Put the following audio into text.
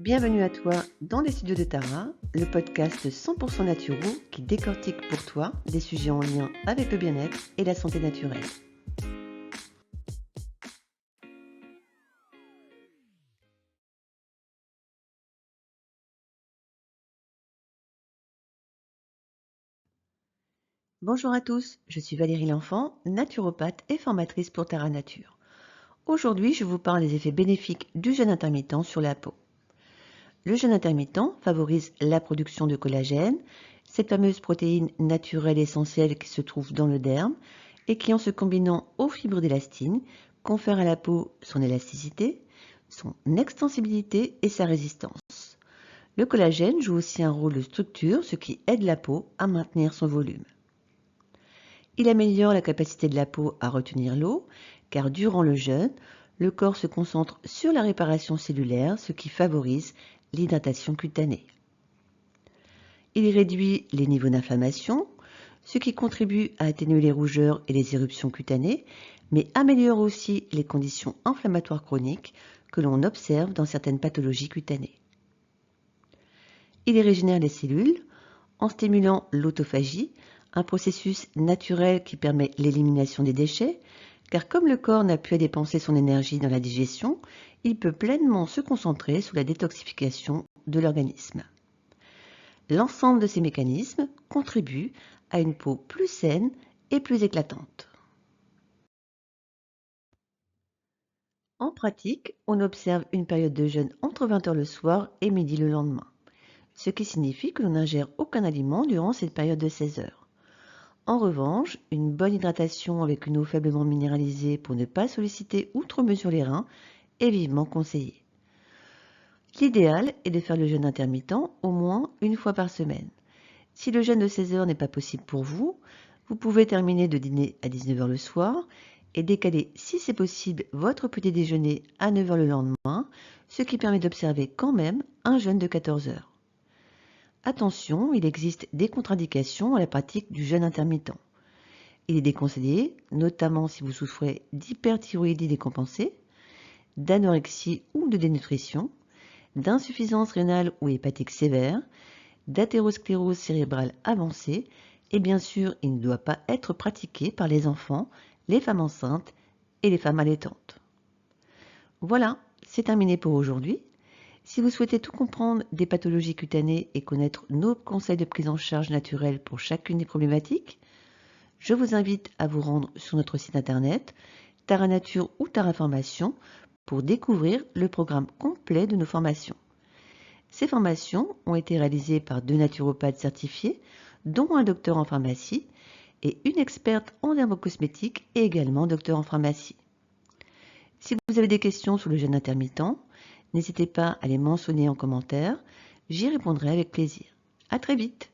Bienvenue à toi dans les studios de Tara, le podcast 100% naturel qui décortique pour toi des sujets en lien avec le bien-être et la santé naturelle. Bonjour à tous, je suis Valérie L'Enfant, naturopathe et formatrice pour Tara Nature. Aujourd'hui, je vous parle des effets bénéfiques du jeûne intermittent sur la peau. Le jeûne intermittent favorise la production de collagène, cette fameuse protéine naturelle essentielle qui se trouve dans le derme et qui, en se combinant aux fibres d'élastine, confère à la peau son élasticité, son extensibilité et sa résistance. Le collagène joue aussi un rôle de structure, ce qui aide la peau à maintenir son volume. Il améliore la capacité de la peau à retenir l'eau, car durant le jeûne, le corps se concentre sur la réparation cellulaire, ce qui favorise l'hydratation cutanée. Il réduit les niveaux d'inflammation, ce qui contribue à atténuer les rougeurs et les éruptions cutanées, mais améliore aussi les conditions inflammatoires chroniques que l'on observe dans certaines pathologies cutanées. Il régénère les cellules en stimulant l'autophagie, un processus naturel qui permet l'élimination des déchets, car comme le corps n'a plus à dépenser son énergie dans la digestion, il peut pleinement se concentrer sur la détoxification de l'organisme. L'ensemble de ces mécanismes contribue à une peau plus saine et plus éclatante. En pratique, on observe une période de jeûne entre 20h le soir et midi le lendemain, ce qui signifie que l'on n'ingère aucun aliment durant cette période de 16 heures. En revanche, une bonne hydratation avec une eau faiblement minéralisée pour ne pas solliciter outre mesure les reins est vivement conseillée. L'idéal est de faire le jeûne intermittent au moins une fois par semaine. Si le jeûne de 16 heures n'est pas possible pour vous, vous pouvez terminer de dîner à 19 heures le soir et décaler, si c'est possible, votre petit déjeuner à 9 heures le lendemain, ce qui permet d'observer quand même un jeûne de 14 heures. Attention, il existe des contre-indications à la pratique du jeûne intermittent. Il est déconseillé, notamment si vous souffrez d'hyperthyroïdie décompensée, d'anorexie ou de dénutrition, d'insuffisance rénale ou hépatique sévère, d'athérosclérose cérébrale avancée, et bien sûr, il ne doit pas être pratiqué par les enfants, les femmes enceintes et les femmes allaitantes. Voilà, c'est terminé pour aujourd'hui. Si vous souhaitez tout comprendre des pathologies cutanées et connaître nos conseils de prise en charge naturelle pour chacune des problématiques, je vous invite à vous rendre sur notre site internet Tara Nature ou Tara Formation pour découvrir le programme complet de nos formations. Ces formations ont été réalisées par 2 naturopathes certifiés, dont un docteur en pharmacie et une experte en dermocosmétique et également docteur en pharmacie. Si vous avez des questions sur le jeûne intermittent, n'hésitez pas à les mentionner en commentaire, j'y répondrai avec plaisir. À très vite!